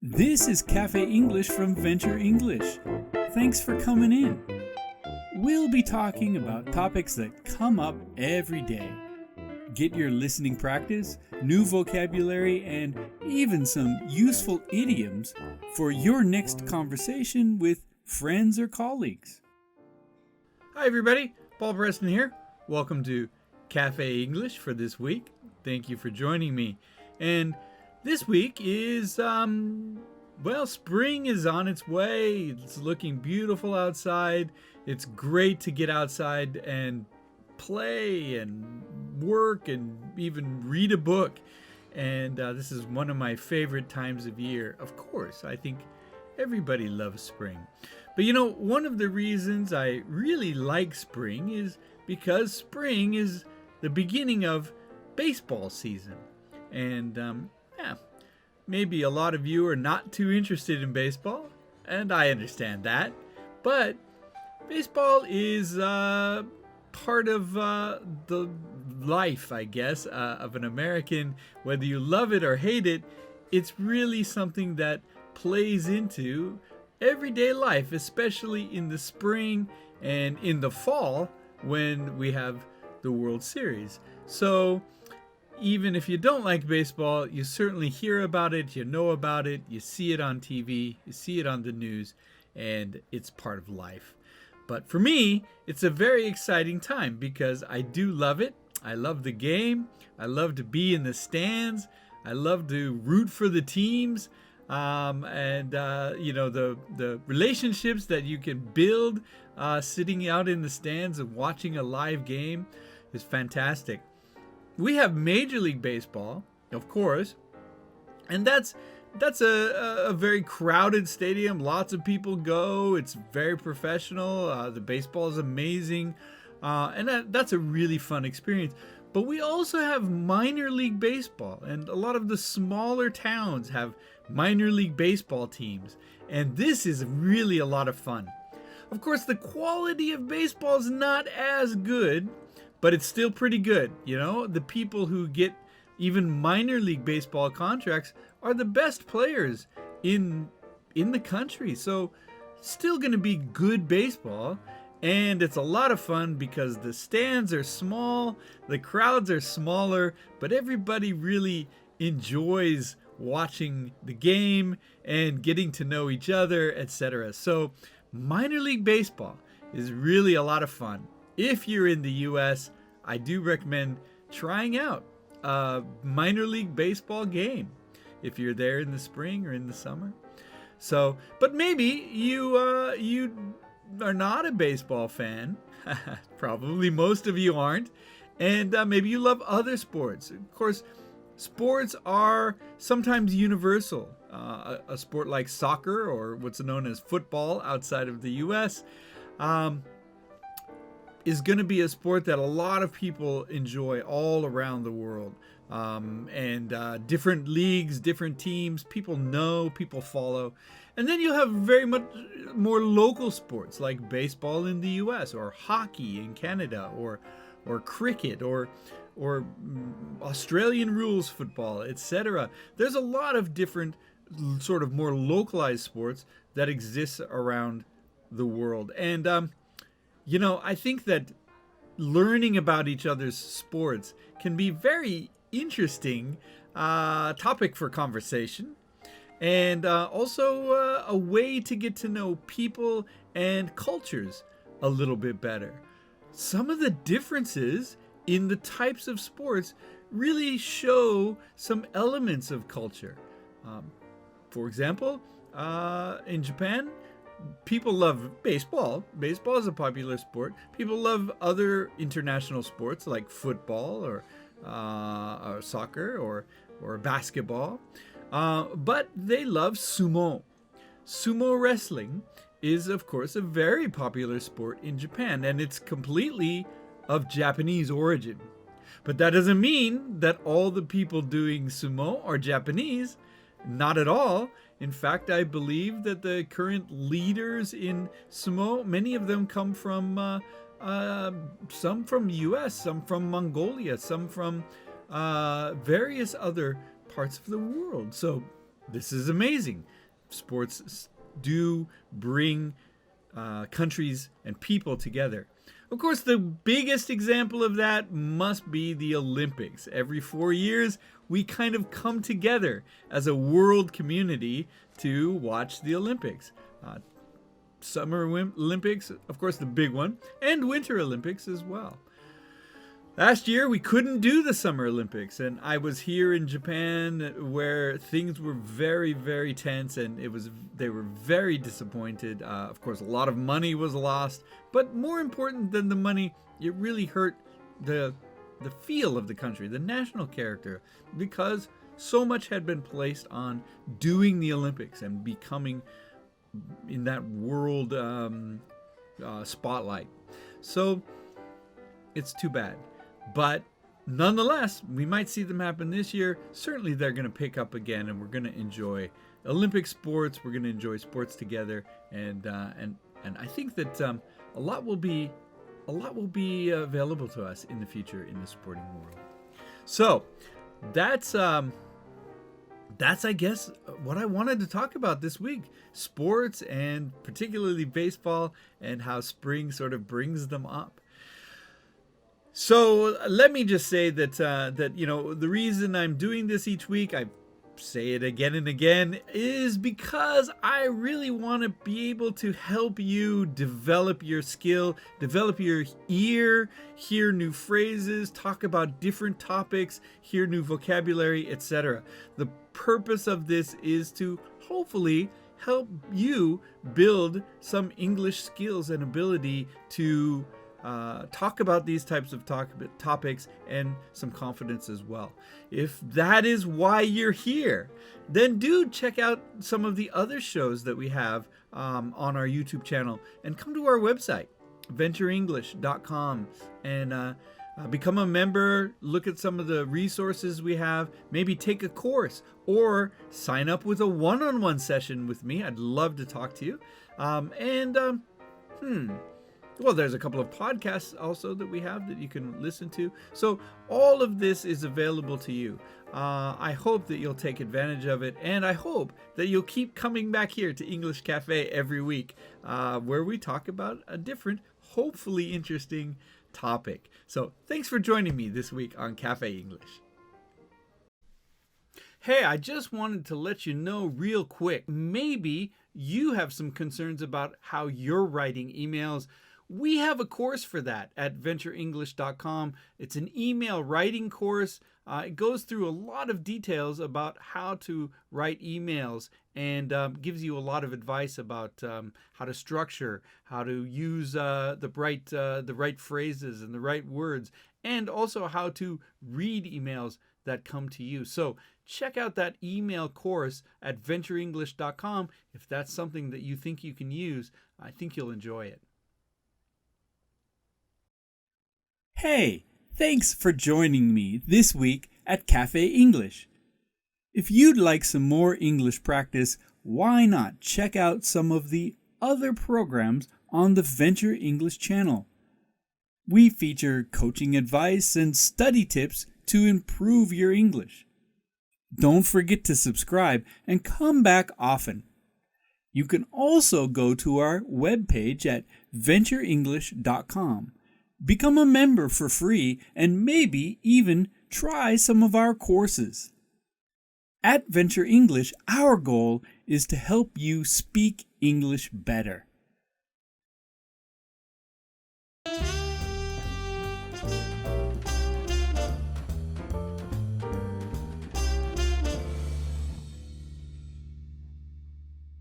This is Cafe English from Venture English. Thanks for coming in. We'll be talking about topics that come up every day. Get your listening practice, new vocabulary, and even some useful idioms for your next conversation with friends or colleagues. Hi everybody, Paul Preston here. Welcome to Cafe English for this week. Thank you for joining me. And this week is, spring is on its way. It's looking beautiful outside. It's great to get outside and play and work and even read a book. And this is one of my favorite times of year. Of course, I think everybody loves spring. But one of the reasons I really like spring is because spring is the beginning of baseball season. And maybe a lot of you are not too interested in baseball, and I understand that. But baseball is part of the life, I guess, of an American. Whether you love it or hate it, it's really something that plays into everyday life, especially in the spring and in the fall when we have the World Series. So even if you don't like baseball, you certainly hear about it, you know about it, you see it on TV, you see it on the news, and it's part of life. But for me, it's a very exciting time because I do love it. I love the game. I love to be in the stands. I love to root for the teams. The relationships that you can build sitting out in the stands and watching a live game is fantastic. We have Major League Baseball, of course, and that's a very crowded stadium. Lots of people go. It's very professional. The baseball is amazing, and that's a really fun experience. But we also have minor league baseball, and a lot of the smaller towns have minor league baseball teams, and this is really a lot of fun. Of course, the quality of baseball is not as good, but it's still pretty good. The people who get even minor league baseball contracts are the best players in the country. So still going to be good baseball. And it's a lot of fun because the stands are small, the crowds are smaller, but everybody really enjoys watching the game and getting to know each other, etc. So minor league baseball is really a lot of fun. If you're in the US, I do recommend trying out a minor league baseball game if you're there in the spring or in the summer. So, but maybe you are not a baseball fan. Probably most of you aren't. And maybe you love other sports. Of course, sports are sometimes universal. A sport like soccer, or what's known as football outside of the US, is going to be a sport that a lot of people enjoy all around the world. Different leagues, different teams, people know, people follow. And then you'll have very much more local sports like baseball in the US, or hockey in Canada, or cricket, or Australian rules football, etc. There's a lot of different sort of more localized sports that exist around the world. And I think that learning about each other's sports can be very interesting topic for conversation, and also a way to get to know people and cultures a little bit better. Some of the differences in the types of sports really show some elements of culture. For example, in Japan, people love baseball. Baseball is a popular sport. People love other international sports like football or soccer or basketball. But they love sumo. Sumo wrestling is, of course, a very popular sport in Japan, and it's completely of Japanese origin. But that doesn't mean that all the people doing sumo are Japanese. Not at all. In fact, I believe that the current leaders in sumo, many of them come from some from US, some from Mongolia, some from various other parts of the world. So this is amazing. Sports do bring countries and people together. Of course, the biggest example of that must be the Olympics. Every 4 years, we kind of come together as a world community to watch the Olympics. Summer Olympics, of course, the big one, and Winter Olympics as well. Last year, we couldn't do the Summer Olympics, and I was here in Japan where things were very, very tense, and they were very disappointed. Of course, a lot of money was lost, but more important than the money, it really hurt the feel of the country, the national character, because so much had been placed on doing the Olympics and becoming in that world spotlight. So it's too bad. But nonetheless, we might see them happen this year. Certainly they're going to pick up again, and we're going to enjoy Olympic sports. We're going to enjoy sports together, and I think that a lot will be available to us in the future in the sporting world. So that's I guess what I wanted to talk about this week: sports, and particularly baseball, and how spring sort of brings them up. So let me just say that the reason I'm doing this each week, I say it again and again, is because I really want to be able to help you develop your skill, develop your ear, hear new phrases, talk about different topics, hear new vocabulary, etc. The purpose of this is to hopefully help you build some English skills and ability to talk about these types of topics, and some confidence as well. If that is why you're here, then do check out some of the other shows that we have on our YouTube channel, and come to our website, VenturEnglish.com, and become a member. Look at some of the resources we have. Maybe take a course, or sign up with a one-on-one session with me. I'd love to talk to you. Well, there's a couple of podcasts also that we have that you can listen to. So all of this is available to you. I hope that you'll take advantage of it, and I hope that you'll keep coming back here to English Cafe every week, where we talk about a different, hopefully interesting topic. So thanks for joining me this week on Cafe English. Hey, I just wanted to let you know real quick, maybe you have some concerns about how you're writing emails. We have a course for that at VenturEnglish.com. It's an email writing course. It goes through a lot of details about how to write emails, and gives you a lot of advice about how to structure, how to use the right phrases and the right words, and also how to read emails that come to you. So check out that email course at VenturEnglish.com. If that's something that you think you can use, I think you'll enjoy it. Hey, thanks for joining me this week at Cafe English. If you'd like some more English practice, why not check out some of the other programs on the Venture English channel? We feature coaching advice and study tips to improve your English. Don't forget to subscribe and come back often. You can also go to our webpage at VenturEnglish.com. Become a member for free, and maybe even try some of our courses. At Venture English, our goal is to help you speak English better.